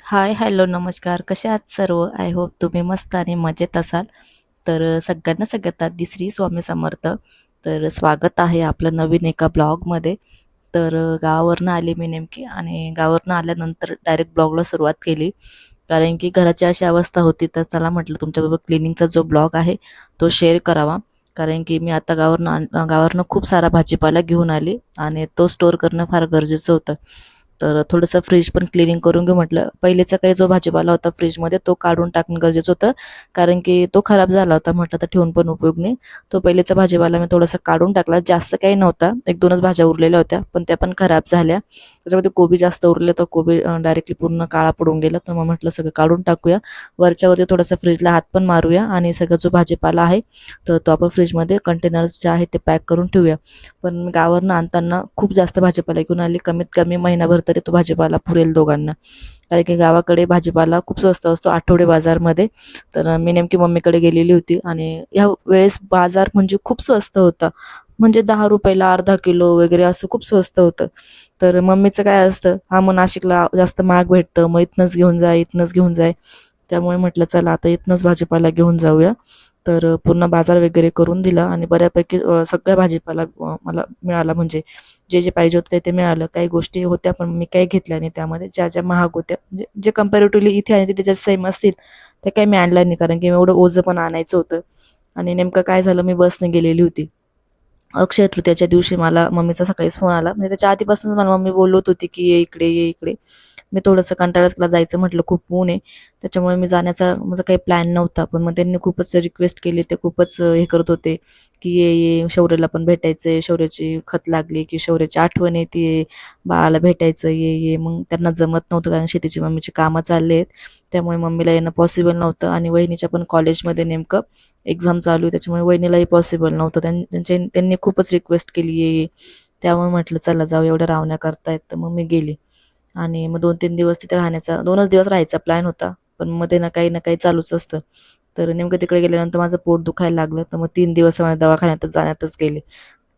हाय, hello, नमस्कार. कसे आहात सर्व? आय होप तुम्ही मस्त आणि मजेत असाल. तर सगळ्यांना सगळ्यात आधी श्री स्वामी समर्थ. तर स्वागत आहे आपलं नवीन एका ब्लॉगमध्ये. तर गावावरनं आली मी नेमकी आणि गावावरनं आल्यानंतर डायरेक्ट ब्लॉगला सुरुवात केली. कारण की घराची अशी अवस्था होती, तर चला म्हटलं तुमच्याबरोबर क्लिनिंगचा जो ब्लॉग आहे तो शेअर करावा. कारण की मी आता गावावरनं खूप सारा भाजीपाला घेऊन आली आणि तो स्टोअर करणं फार गरजेचं होतं. तर थोडंसं फ्रीज पण क्लिनिंग करून घेऊ म्हटलं. पहिलेचा काही जो भाजीपाला होता फ्रीजमध्ये तो काढून टाकणं गरजेचं होतं. कारण की तो खराब झाला होता. म्हटलं तर ठेवून पण उपयोग नाही. तो पहिलेचा भाजीपाला मी थोडासा काढून टाकला. जास्त काही नव्हता. 1-2च भाज्या उरलेल्या होत्या, पण त्या पण खराब झाल्या. त्याच्यामध्ये कोबी जास्त उरले, तर कोबी डायरेक्टली पूर्ण काळा पडून गेला. तर मग म्हटलं सगळं काढून टाकूया. वरच्यावरती थोडासा फ्रीजला हात पण मारूया आणि सगळा जो भाजीपाला आहे तर तो आपण फ्रीजमध्ये कंटेनर्स जे आहेत ते पॅक करून ठेवूया. पण गावावरनं आणताना खूप जास्त भाजीपाला घेऊन आली. कमीत कमी महिनाभर तरी तो भाजीपाला पुरेल दोघांना. कारण की गावाकडे भाजीपाला खूप स्वस्त असतो आठवडे बाजारमध्ये. तर मी नेमकी मम्मीकडे गेलेली होती आणि ह्या वेळेस बाजार म्हणजे खूप स्वस्त होता. म्हणजे 10 रुपयाला अर्धा किलो वगैरे असं खूप स्वस्त होतं. तर मम्मीचं काय असतं, हा मग नाशिकला जास्त महाग भेटतं, मग इथनंच घेऊन जा, इथनंच घेऊन जाय. त्यामुळे म्हटलं चला आता इथनंच भाजीपाला घेऊन जाऊया. तर पूर्ण बाजार वगैरे करून दिला आणि बऱ्यापैकी सगळ्या भाजीपाला मला मिळाला. म्हणजे जे जे पाहिजे होतं ते मिळालं. काही गोष्टी होत्या पण मी काही घेतल्या नाही त्यामध्ये. ज्या ज्या महाग होत्या म्हणजे जे कंपॅरेटिव्हली इथे आणि तिथे ज्या सेम असतील त्या काही मी आणल्या नाही. कारण की एवढं ओझं पण आणायचं होतं. आणि नेमकं काय झालं, मी बसने गेलेली होती. अक्षय तृतीयाच्या दिवशी मला मम्मीचा सकाळीच फोन आला. म्हणजे त्याच्या आधीपासूनच मला मम्मी बोलत होती की ये इकडे, ये इकडे. मी थोडंसं कंटाळत तुला जायचं म्हटलं, खूप ऊन आहे. त्याच्यामुळे मी जाण्याचा माझा काही प्लॅन नव्हता. पण मग त्यांनी खूपच रिक्वेस्ट केली. ते खूपच हे करत होते की ये शौर्यला पण भेटायचंय, शौर्याची खत लागली की शौर्याची आठवण येते, बाळाला भेटायचं, ये. मग त्यांना जमत नव्हतं कारण शेतीची मम्मीची कामं चालले आहेत. त्यामुळे मम्मीला येणं पॉसिबल नव्हतं आणि वहिनीच्या पण कॉलेजमध्ये नेमकं एक्झाम चालू आहे. त्याच्यामुळे वहिनीलाही पॉसिबल नव्हतं. त्यांनी खूपच रिक्वेस्ट केली, ये. त्यामुळे म्हटलं चला जाऊ, एवढ्या रावण्या करतायत. तर मग मी गेली. आणि मग 2-3 दिवस तिथे राहण्याचा, 2च दिवस राहायचा प्लॅन होता. पण मग ते ना काही चालूच असतं. तर नेमकं तिकडे गेल्यानंतर माझं पोट दुखायला लागलं. तर मग 3 दिवस माझ्या दवाखान्यातच जाण्यातच गेले.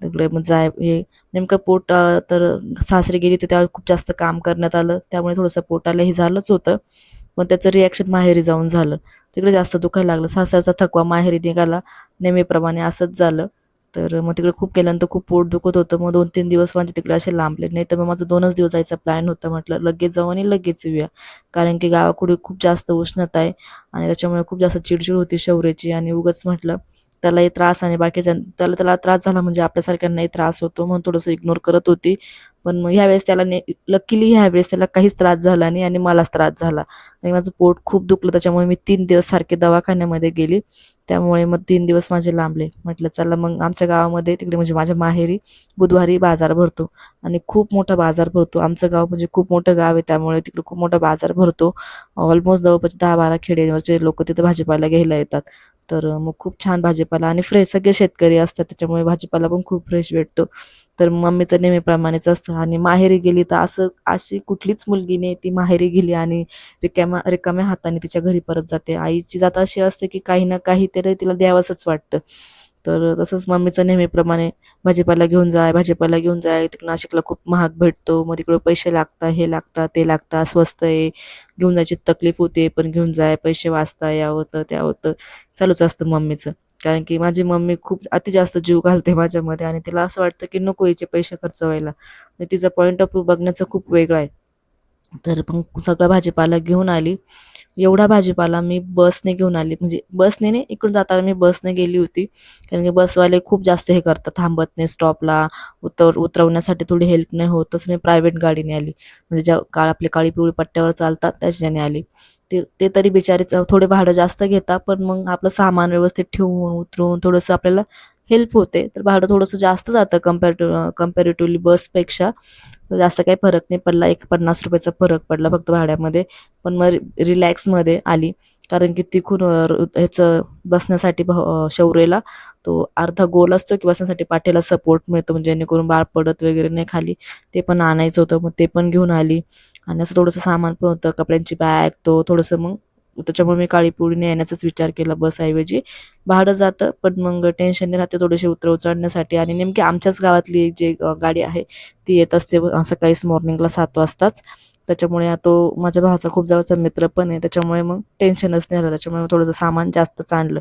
तिकडे मग हे नेमकं पोट तर सासरी गेली तर तेव्हा खूप जास्त काम करण्यात आलं. त्यामुळे थोडंसं पोटाला हे झालंच होतं. पण त्याचं रिॲक्शन माहेरी जाऊन झालं. तिकडे जास्त दुखायला लागलं. सासरचा थकवा माहेरी निघाला. नेहमीप्रमाणे असंच झालं. तर मग तिकडे खूप गेल्यानंतर खूप पोट दुखत होतं. मग 2-3 दिवस माझे तिकडे असे लांबले. नाही तर मग माझं 2च दिवस जायचा प्लॅन होता. म्हटलं लगेच जाऊ आणि लगेच येऊया. कारण की गावाकडे खूप जास्त उष्णता आहे आणि त्याच्यामुळे खूप जास्त चिडचिड होती शौर्याची. आणि उगाच म्हटलं त्यालाही त्रास आणि बाकीच्या त्याला त्रास झाला म्हणजे आपल्यासारख्यांनाही त्रास होतो, म्हणून थोडंसं इग्नोर करत होती. पण मग ह्यावेळेस त्याला लकीली ह्यावेळेस त्याला काहीच त्रास झाला नाही आणि मलाच त्रास झाला. आणि माझं पोट खूप दुखलं. त्याच्यामुळे मी 3 दिवस सारखे दवाखान्यामध्ये गेली. त्यामुळे मग 3 दिवस माझे लांबले. म्हटलं चला मग आमच्या गावामध्ये तिकडे म्हणजे माझ्या माहेरी बुधवारी बाजार भरतो आणि खूप मोठा बाजार भरतो. आमचं गाव म्हणजे खूप मोठं गाव आहे, त्यामुळे तिकडे खूप मोठा बाजार भरतो. ऑलमोस्ट जवळपास 10-12 खेडेवरचे लोक तिथे भाजीपाला घ्यायला येतात. तर मग खूप छान भाजीपाला आणि फ्रेश, सगळे शेतकरी असतात त्याच्यामुळे भाजीपाला पण खूप फ्रेश भेटतो. तर मम्मीचं नेहमीप्रमाणेच असतं. आणि माहेरी गेली तर अशी कुठलीच मुलगी नाही ती माहेरी गेली आणि रिकाम्या रिकाम्या हाताने तिच्या घरी परत जाते. आईची जात अशी असते की काही ना काहीतरी तिला द्यावंसच वाटतं. तर तसंच मम्मीचं नेहमीप्रमाणे भाजीपाला घेऊन जाय, भाजीपाला घेऊन जाय. तिकडे नाशिकला खूप महाग भेटतो. मग तिकडे पैसे लागतात, हे लागतात, ते लागतात, स्वस्त आहे. घेऊन जायची तकलीफ होते, पण घेऊन जाय, पैसे वाचता, या होतं, त्या होतं. चालूच असतं मम्मीचं. कारण की माझी मम्मी खूप अति जास्त जीव घालते माझ्यामध्ये आणि तिला असं वाटतं की नको हिचे पैसे खर्च व्हायला. आणि तिचा पॉइंट ऑफ व्ह्यू बघण्याचा खूप वेगळा आहे. तर मग सगळा भाजीपाला घेऊन आली. एवढा भाजीपाला मी बसने घेऊन आली. म्हणजे बसने नाही, इकडून जाताना मी बसने गेली होती. कारण की बसवाले खूप जास्त हे करतात, थांबत नाही स्टॉपला. उतरवण्यासाठी थोडी हेल्प नाही होत. तसं मी प्रायव्हेट गाडीने आली. म्हणजे ज्या आपली काळी पिवळी पट्ट्यावर चालतात त्याच्याने आली. ते ते तरी बिचारे थोडे भाडं जास्त घेतात, पण मग आपलं सामान व्यवस्थित ठेवून उतरून थोडंसं आपल्याला हेल्प होते. तर भाडं थोडंसं जास्त जातं कंपॅरेटिव्हली बसपेक्षा. जास्त काही फरक नाही पडला. एक ₹50चा फरक पडला फक्त भाड्यामध्ये. पण मग रिलॅक्समध्ये आली. कारण की तिकडून ह्याचं बसण्यासाठी शौर्यला तो अर्धा गोल असतो की बसण्यासाठी पाठीला सपोर्ट मिळतो, म्हणजे जेणेकरून बाळ पडत वगैरे नाही खाली. ते पण आणायचं होतं, मग ते पण घेऊन आली. आणि असं थोडंसं सामान पण होतं, कपड्यांची बॅग, तो थोडंसं मग त्याच्यामुळे मी काळी पिवळीने येण्याचाच विचार केला बसऐवजी. भाडं जातं पण मग टेन्शन नाही राहते थोडेसे उतरव चढण्यासाठी. आणि नेमकी आमच्याच गावातली एक जी गाडी आहे ती येत असते सकाळीच मॉर्निंगला 7 वाजताच. त्याच्यामुळे तो माझ्या भावाचा खूप जवळचा मित्र पण आहे, त्याच्यामुळे मग टेन्शनच नाही राहिलं. त्याच्यामुळे थोडंसं सामान जास्तच आणलं.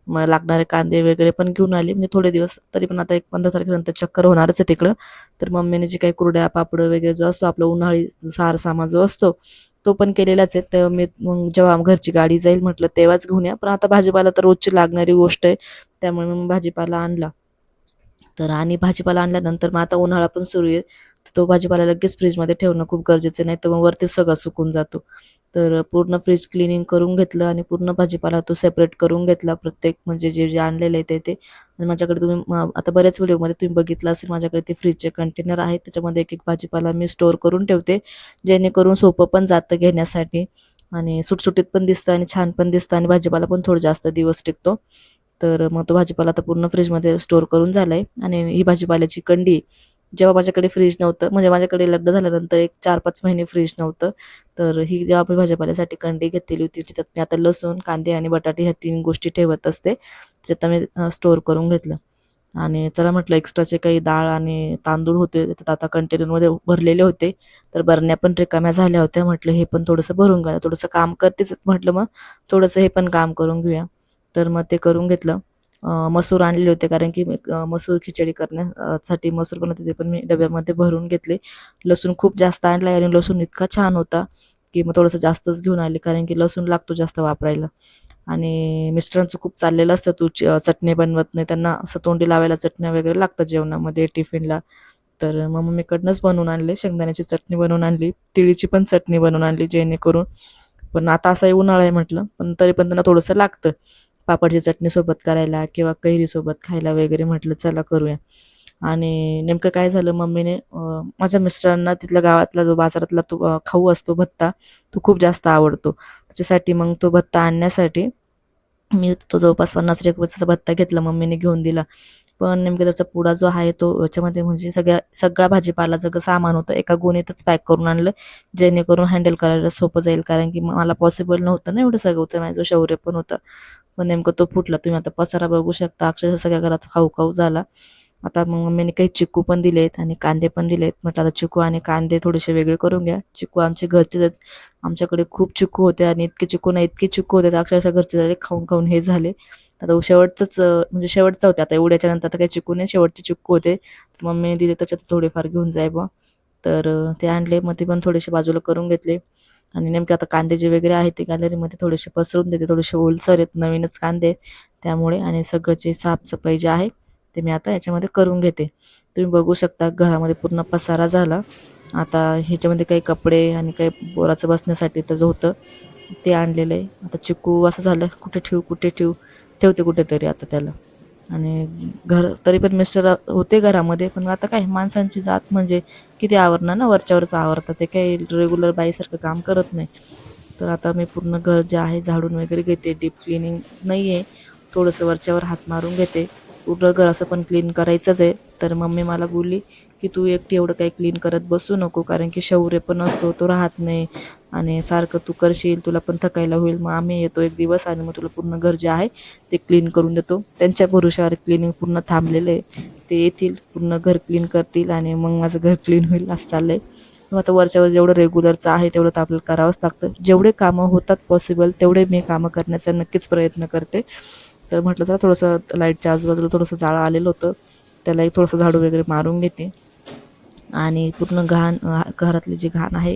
मग लागणारे कांदे वगैरे पण घेऊन आले, म्हणजे थोडे दिवस तरी पण आता एक 15 तारखेनंतर चक्कर होणारच आहे तिकडं. तर मम्मीने जे काही कुरड्या पापड वगैरे जो असतो आपला उन्हाळी सार सामान जो असतो तो पण केलेलाच आहे. तर मी मग जेव्हा घरची गाडी जाईल म्हटलं तेव्हाच घेऊन या, पण आता भाजीपाला तर रोजची लागणारी गोष्ट आहे, त्यामुळे मग भाजीपाला आणला. तर आणि भाजीपाला आणल्यानंतर मग आता उन्हाळा पण सुरू आहे, तर तो भाजीपाला लगेच फ्रीजमध्ये ठेवणं खूप गरजेचं, नाही तर मग वरतीच सगळं सुकून जातो. तर पूर्ण फ्रीज क्लिनिंग करून घेतलं आणि पूर्ण भाजीपाला तो सेपरेट करून घेतला, प्रत्येक म्हणजे जे जे आणलेलं आहे ते. आणि माझ्याकडे तुम्ही आता बऱ्याच व्हिडिओमध्ये तुम्ही बघितलं असेल, माझ्याकडे ते फ्रीजचे कंटेनर आहेत, त्याच्यामध्ये एक एक भाजीपाला मी स्टोअर करून ठेवते, जेणेकरून सोपं पण जातं घेण्यासाठी आणि सुटसुटीत पण दिसतं आणि छान पण दिसतं आणि भाजीपाला पण थोडं जास्त दिवस टिकतो. तर मग तो भाजीपाला आता पूर्ण फ्रीजमध्ये स्टोअर करून झालाय. आणि ही भाजीपाल्याची कंडी, जेव्हा माझ्याकडे फ्रीज नव्हतं, म्हणजे माझ्याकडे लग्न झाल्यानंतर एक 4-5 महिने फ्रीज नव्हतं, तर ही जेव्हा मी भाजीपाल्यासाठी कंडी घेतलेली होती, त्याच्यात मी आता लसूण, कांदे आणि बटाटे ह्या 3 गोष्टी ठेवत असते. त्याच्यात मी स्टोअर करून घेतलं. आणि चला म्हटलं एक्स्ट्राचे काही डाळ आणि तांदूळ होते त्याच्यात आता कंटेनरमध्ये भरलेले होते, तर बरण्या पण रिकाम्या झाल्या होत्या. म्हटलं हे पण थोडंसं भरून घ्या, थोडंसं काम करतेच म्हटलं, मग थोडंसं हे पण काम करून घेऊया. तर मग ते करून घेतलं. मसूर आणलेले होते, कारण की मी मसूर खिचडी करण्यासाठी मसूर पण होते, ते पण मी डब्यामध्ये भरून घेतले. लसूण खूप जास्त आणला आणि लसूण इतका छान होता की मग थोडंसं जास्तच घेऊन आले, कारण की लसूण लागतो जास्त वापरायला. आणि मिस्टरांचं खूप चाललेलं असतं, तू चटणी बनवत नाही, त्यांना असं तोंडी लावायला चटण्या वगैरे लागतात जेवणामध्ये टिफिनला. तर मग मम्मीकडनंच बनवून आणले, शेंगदाण्याची चटणी बनवून आणली, तिळीची पण चटणी बनवून आणली, जेणेकरून पण आता असाही उन्हाळा आहे म्हटलं, पण तरी पण त्यांना थोडंसं लागतं पापडची चटणी सोबत करायला किंवा कैरी सोबत खायला वगैरे, म्हटलं चला करूया. आणि नेमकं काय झालं, मम्मीने माझ्या मिस्टरांना तिथल्या गावातला जो बाजारातला तो खाऊ असतो भत्ता, तो खूप जास्त आवडतो. त्याच्यासाठी मग तो भत्ता आणण्यासाठी मी तो जवळपास 50 रुपयाचा भत्ता घेतला, मम्मीने घेऊन दिला. पण नेमकं त्याचा पुडा जो आहे तो याच्यामध्ये म्हणजे सगळा भाजीपाला सगळं सामान होतं एका गोणीतच पॅक करून आणलं, जेणेकरून हँडल करायला सोपं जाईल, कारण की मला पॉसिबल नव्हतं ना एवढं सगळं उचलायचं, जो शौर्य पण होतं. पण नेमकं तो फुटला. तुम्ही आता पसारा बघू शकता, अक्षरशः सगळ्या घरात खाऊ खाऊ झाला. आता मग मम्मीने काही चिक्कू पण दिलेत आणि कांदे पण दिलेत. म्हटलं आता चिक्कू आणि कांदे थोडेसे वेगळे करून घ्या. चिक्कू आमचे घरचे आहेत. आमच्याकडे खूप चिक्कू होते आणि इतके चिक्कू नाही, इतके चिक्कू होते, अक्षरशः घरचे झाले खाऊन खाऊन हे झाले. आता शेवटचंच म्हणजे शेवटचं होते, आता एवढ्याच्या नंतर आता काही चिक्कू नाही, शेवटचे चिक्कू होते. तर मम्मीने दिले, त्याच्यात थोडेफार घेऊन जाय बा. तर ते आणले, मग ते पण थोडेसे बाजूला करून घेतले. आणि नेमके आता कांदे जे वगैरे आहेत ते गॅलरीमध्ये थोडेसे पसरून देते, थोडेसे ओलसर आहेत, नवीनच कांदे त्यामुळे. आणि सगळं साफसफाई जे आहे ते मी आता याच्यामध्ये करून घेते. तुम्ही बघू शकता घरामध्ये पूर्ण पसारा झाला. आता ह्याच्यामध्ये काही कपडे आणि काही बोराचं बसण्यासाठी त्याचं होतं ते आणलेलं आहे. आता चिकू असं झालं, कुठे ठेवू कुठे ठेवू, ठेवते कुठेतरी आता त्याला. आणि तरी पण मिस्टर होते घरामध्ये, पण आता काय माणसांची जात म्हणजे किती आवरणार ना, वरच्यावरच आवरतात, ते काही रेग्युलर बाईसारखं काम करत नाही. तर आता मी पूर्ण घर जे आहे झाडून वगैरे घेते, डीप क्लिनिंग नाही आहे, थोडंसं वरच्यावर हात मारून घेते. पूर्ण घर असं पण क्लीन करायचंच आहे. तर मम्मी मला बोलली की तू एकटी एवढं काही क्लीन करत बसू नको, कारण की शौर्य पण असतो, तो राहत नाही आणि सारखं तू करशील, तुला पण थकायला होईल. मग आम्ही येतो एक दिवस आणि मग तुला पूर्ण घर जे आहे ते क्लीन करून देतो. त्यांच्या भरोशावर क्लिनिंग पूर्ण थांबलेलं आहे, ते येतील पूर्ण घर क्लीन करतील आणि मग माझं घर क्लीन होईल, असं चाललंय. मग आता वरच्यावर जेवढं रेग्युलरचं आहे तेवढं तर आपल्याला करावंच लागतं. जेवढे कामं होतात पॉसिबल तेवढे मी कामं करण्याचा नक्कीच प्रयत्न करते. तर म्हटलं चला थोडंसं लाईटच्या आजूबाजूला थोडंसं जाळं आलेलं होतं, त्यालाही थोडंसं झाडू वगैरे मारून घेते. आणि पूर्ण घरातली जी घाण आहे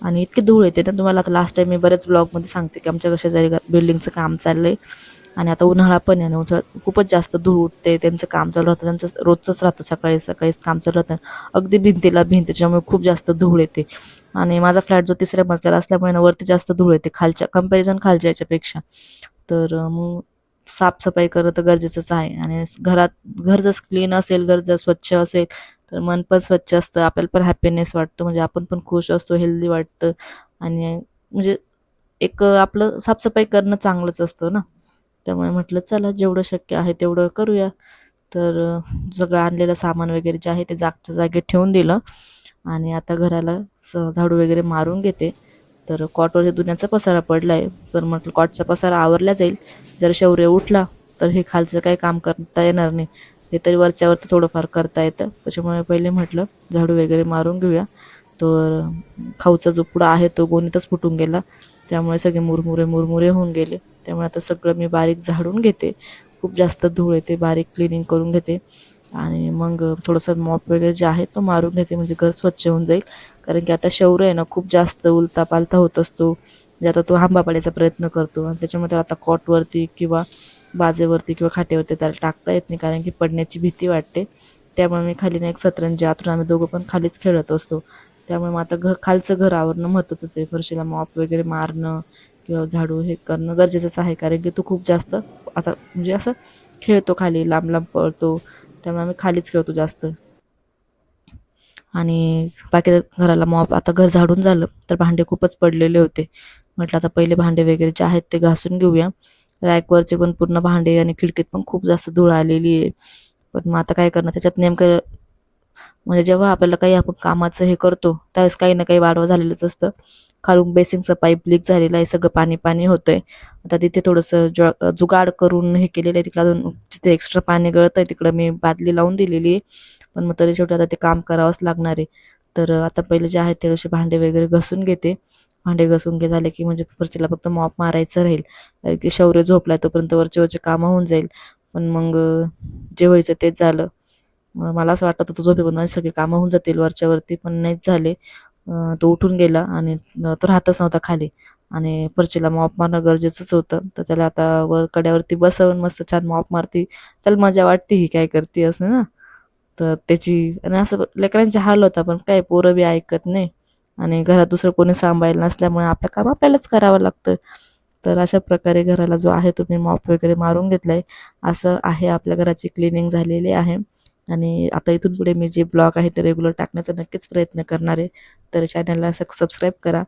आणि इतकी धूळ येते ना, तुम्हाला आता लास्ट टाईम मी बरेच ब्लॉगमध्ये सांगते की आमच्या कशा जरी बिल्डिंगचं काम चाललं आहे आणि आता उन्हाळा पण आहे ना, खूपच जास्त धूळ उठते, त्यांचं काम चालू राहतं, त्यांचं रोजचंच राहतं, सकाळी सकाळीच काम चालू राहतं, अगदी भिंतीला भिंत, त्याच्यामुळे खूप जास्त धूळ येते. आणि माझा फ्लॅट जो 3ऱ्या मजल्यावर असल्यामुळे ना वरती जास्त धूळ येते खालच्या कंपॅरिझन खालच्या याच्यापेक्षा. तर मग साफसफाई करणं तर गरजेचंच आहे. आणि घर जर क्लीन असेल, घर जर स्वच्छ असेल तर मन पण स्वच्छ असतं, आपल्याला पण हॅपीनेस वाटतो, म्हणजे आपण पण खुश असतो, हेल्दी वाटतं. आणि म्हणजे एक आपलं साफसफाई करणं चांगलंच असतं ना. त्यामुळे म्हटलं चला जेवढं शक्य आहे तेवढं करूया. तर सगळं आणलेलं सामान वगैरे जे आहे ते जागच्या जागी ठेवून दिलं आणि आता घराला झाडू वगैरे मारून घेते. तर कॉटवरच्या धुण्याचा पसारा पडला आहे, तर म्हटलं कॉटचा पसारा आवरला जाईल, जर शौर्य उठला तर हे खालचं काही काम करता येणार नाही, हे तरी वरच्यावरती थोडंफार करता येतं. त्याच्यामुळे पहिले म्हटलं झाडू वगैरे मारून घेऊया. तर खाऊचा जो पुडा आहे तो गोणीतच फुटून गेला, त्यामुळे सगळे मुरमुरे मुरमुरे होऊन गेले. त्यामुळे आता सगळं मी बारीक झाडून घेते. खूप जास्त धूळ येते, बारीक क्लिनिंग करून घेते आणि मग थोडंसं मॉप वगैरे जे आहे तो मारून घेते, म्हणजे घर स्वच्छ होऊन जाईल. कारण की आता शौर्य आहे ना खूप जास्त उलता पालथा होत असतो, म्हणजे आता तो हांबा पाडायचा प्रयत्न करतो आणि त्याच्यामध्ये आता कॉटवरती किंवा बाजेवरती किंवा खाटेवरती त्याला टाकता येत नाही, कारण की पडण्याची भीती वाटते. त्यामुळे मी खाली ना एक सतरंजी आतून आम्ही दोघं पण खालीच खेळत असतो. त्यामुळे मग आता खालचं घर आवरणं महत्त्वाचंच आहे. फरशीला मॉप वगैरे मारणं किंवा झाडू हे करणं गरजेचंच आहे, कारण की तो खूप जास्त आता म्हणजे असं खेळतो खाली, लांब लांब पळतो. त्यामुळे आम्ही खालीच खेळतो जास्त. आणि बाकी घराला मॉप आता घर झाडून झालं तर भांडे खूपच पडलेले होते. म्हटलं आता पहिले भांडे वगैरे जे आहेत ते घासून घेऊया. रॅकवरचे पण पूर्ण भांडे आणि खिडकीत पण खूप जास्त धूळ आलेली आहे. पण मग आता काय करणार, त्याच्यात नेमकं म्हणजे जेव्हा आपल्याला काही आपण कामाचं हे करतो त्यावेळेस काही ना काही वाढवा झालेलंच असतं. खालून बेसिंगचं पाईप लीक झालेलं आहे, सगळं पाणी पाणी होतंय. आता तिथे थोडंसं जुगाड करून हे केलेलं आहे, तिकडे अजून जिथे एक्स्ट्रा पाणी गळत आहे तिकडं मी बादली लावून दिलेली आहे. पण मग तरी शेवटी आता ते काम करावंच लागणार आहे. तर आता पहिले जे आहे ते भांडे वगैरे घसून घेते. भांडे घसून झाले की म्हणजे फरशीला फक्त मॉप मारायचं राहील. की शौर्य झोपलाय तोपर्यंत वरचे वरचे कामं होऊन जाईल. पण मग जे व्हायचं तेच झालं. मला असं वाटतं तो झोपेपर्यंत माझी सगळी कामं होऊन जातील वरच्यावरती, पण नाहीच झाले. तो उठून गेला आणि तो राहतच नव्हता खाली आणि फरशीला मॉप मारणं गरजेचंच होतं. तर त्याला आता वर कड्यावरती बसवून मस्त छान मॉप मारती. त्याला मजा वाटते ही काय करते असं ना. तर त्याची आणि असं लेकरांचे हाल होता, पण काय पोरं बी ऐकत नाही आणि घरात दुसरं कोणी सांभाळायला नसल्यामुळे आपलं काम आपल्यालाच करावं लागतं. तर अशा प्रकारे घराला जो आहे तो मी मॉप वगैरे मारून घेतलाय. असं आहे आपल्या घराची क्लिनिंग झालेली आहे. आणि आता इथून पुढे मी जे ब्लॉग आहे ते रेग्युलर टाकण्याचा नक्कीच प्रयत्न करणार आहे. तर चॅनलला सबस्क्राईब करा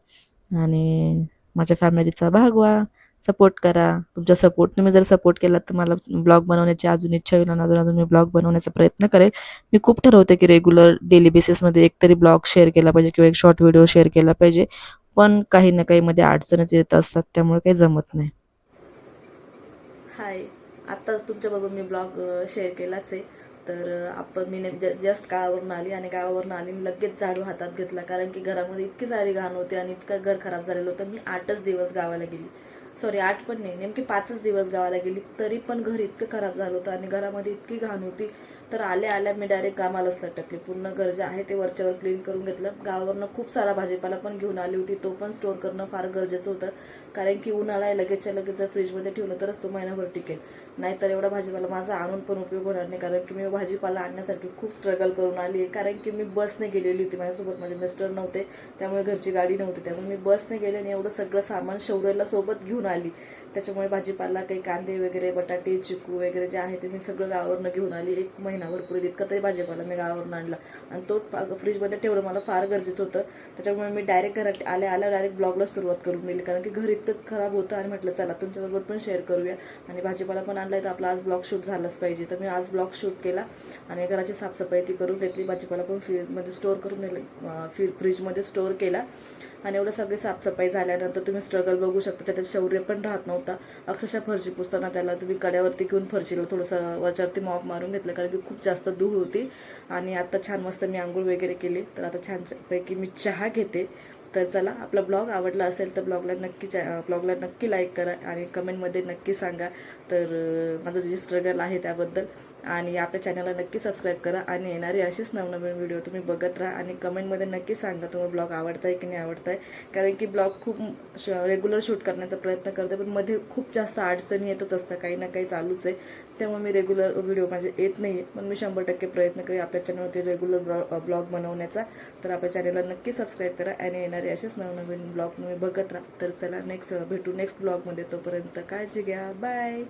आणि माझ्या फॅमिलीचा भाग व्हा. सपोर्ट करा. तुमच्या सपोर्टने मी जर सपोर्ट केला तर मला ब्लॉग बनवण्याची अजून इच्छा होईल आणि अजून अजून मी ब्लॉग बनवण्याचा प्रयत्न करेल. मी खूप ठरवते की रेग्युलर डेली बेसिसमध्ये एकतरी ब्लॉग शेअर केला पाहिजे किंवा एक शॉर्ट व्हिडिओ शेअर केला पाहिजे. पण काही ना काही मध्ये अडचणच येत असतात, त्यामुळे काही जमत नाही. हाय, आत्ताच तुमच्याबरोबर मी ब्लॉग शेअर केलाच आहे. तर आपण मी जस्ट गावावरून आली आणि गावावरून आली लगेच झाडू हातात घेतला, कारण की घरामध्ये इतकी सारी घाण होती आणि इतकं घर खराब झालेलं होतं. मी 8च दिवस गावाला गेली, सॉरी 8 पण नाही, नेमकी 5च दिवस गावाला गेली, तरी पण घर इतकं खराब झालं होतं आणि घरामध्ये इतकी घाण होती. तर आल्या आल्या मी डायरेक्ट कामालाच लटकले. पूर्ण घर जे आहे ते वरच्यावर क्लीन करून घेतलं. गावावरनं खूप सारा भाजीपाला पण घेऊन आली होती, तो पण स्टोअर करणं फार गरजेचं होतं, कारण की उन्हाळा आहे. लगेचच्या लगेच जर फ्रीजमध्ये ठेवलं तरच तो महिनाभर टिकेल, नाहीतर एवढा भाजीपाला माझा आणून पण उपयोग होणार नाही. कारण की मी भाजीपाला आणण्यासाठी खूप स्ट्रगल करून आली आहे, कारण की मी बसने गेलेली होती. माझ्यासोबत माझे मिस्टर नव्हते, त्यामुळे घरची गाडी नव्हती, त्यामुळे मी बसने गेले आणि एवढं सगळं सामान शौर्याला सोबत घेऊन आली. त्याच्यामुळे भाजीपाला काही कांदे वगैरे, बटाटे, चिकू वगैरे जे आहे ते मी सगळं गावावरनं घेऊन आली. एक महिनाभर पुढे इतका तरी भाजीपाला मी गावावरून आणला आणि तो फ्रीजमध्ये ठेवणं मला फार गरजेचं होतं. त्याच्यामुळे मी डायरेक्ट घरात आल्या आल्या डायरेक्ट ब्लॉगला सुरुवात करून दिली, कारण की घर इतकं खराब होतं आणि म्हटलं चला तुमच्याबरोबर पण शेअर करूया. आणि भाजीपाला पण आणला तर आपला आज ब्लॉग शूट झालाच पाहिजे. तर मी आज ब्लॉग शूट केला आणि घराची साफसफाई ती करून घेतली. भाजीपाला पण फ्रीजमध्ये स्टोअर करून नेलं, फ्रीजमध्ये स्टोअर केला. आणि एवढं सगळी साफसफाई झाल्यानंतर तुम्ही स्ट्रगल बघू शकता. त्याच्यात शौर्य पण राहत नव्हता. अक्षरशः फरशी पुसताना त्याला तुम्ही कड्यावरती घेऊन फरशीला थोडंसं वरच्यावरती मॉप मारून घेतलं, कारण की खूप जास्त धूळ होती. आणि आता छान मस्त मी आंघोळ वगैरे केली. तर आता छानपैकी मी चहा घेते. तर चला, आपला ब्लॉग आवडला असेल तर ब्लॉगला नक्की लाईक करा आणि कमेंटमध्ये नक्की सांगा तर माझं जे स्ट्रगल आहे त्याबद्दल. आणि आपल्या चॅनलला नक्की सबस्क्राईब करा आणि येणारे असेच नवनवीन व्हिडिओ तुम्ही बघत राहा आणि कमेंटमध्ये नक्की सांगा तुम्हाला ब्लॉग आवडत आहे की नाही आवडत आहे. कारण की ब्लॉग खूप रेग्युलर शूट करण्याचा प्रयत्न करते, पण मध्ये खूप जास्त अडचणी येतच असतं, काही ना काही चालूच आहे. त्यामुळे मी रेग्युलर व्हिडिओ माझे येत नाही आहे, पण मी 100% प्रयत्न करेन आपल्या चॅनलवरती रेग्युलर ब्लॉग बनवण्याचा. तर आपल्या चॅनलला नक्की सबस्क्राईब करा आणि येणारे असेच नवनवीन ब्लॉग तुम्ही बघत राहा. तर चला नेक्स्ट भेटू नेक्स्ट ब्लॉगमध्ये. तोपर्यंत काळजी घ्या. बाय.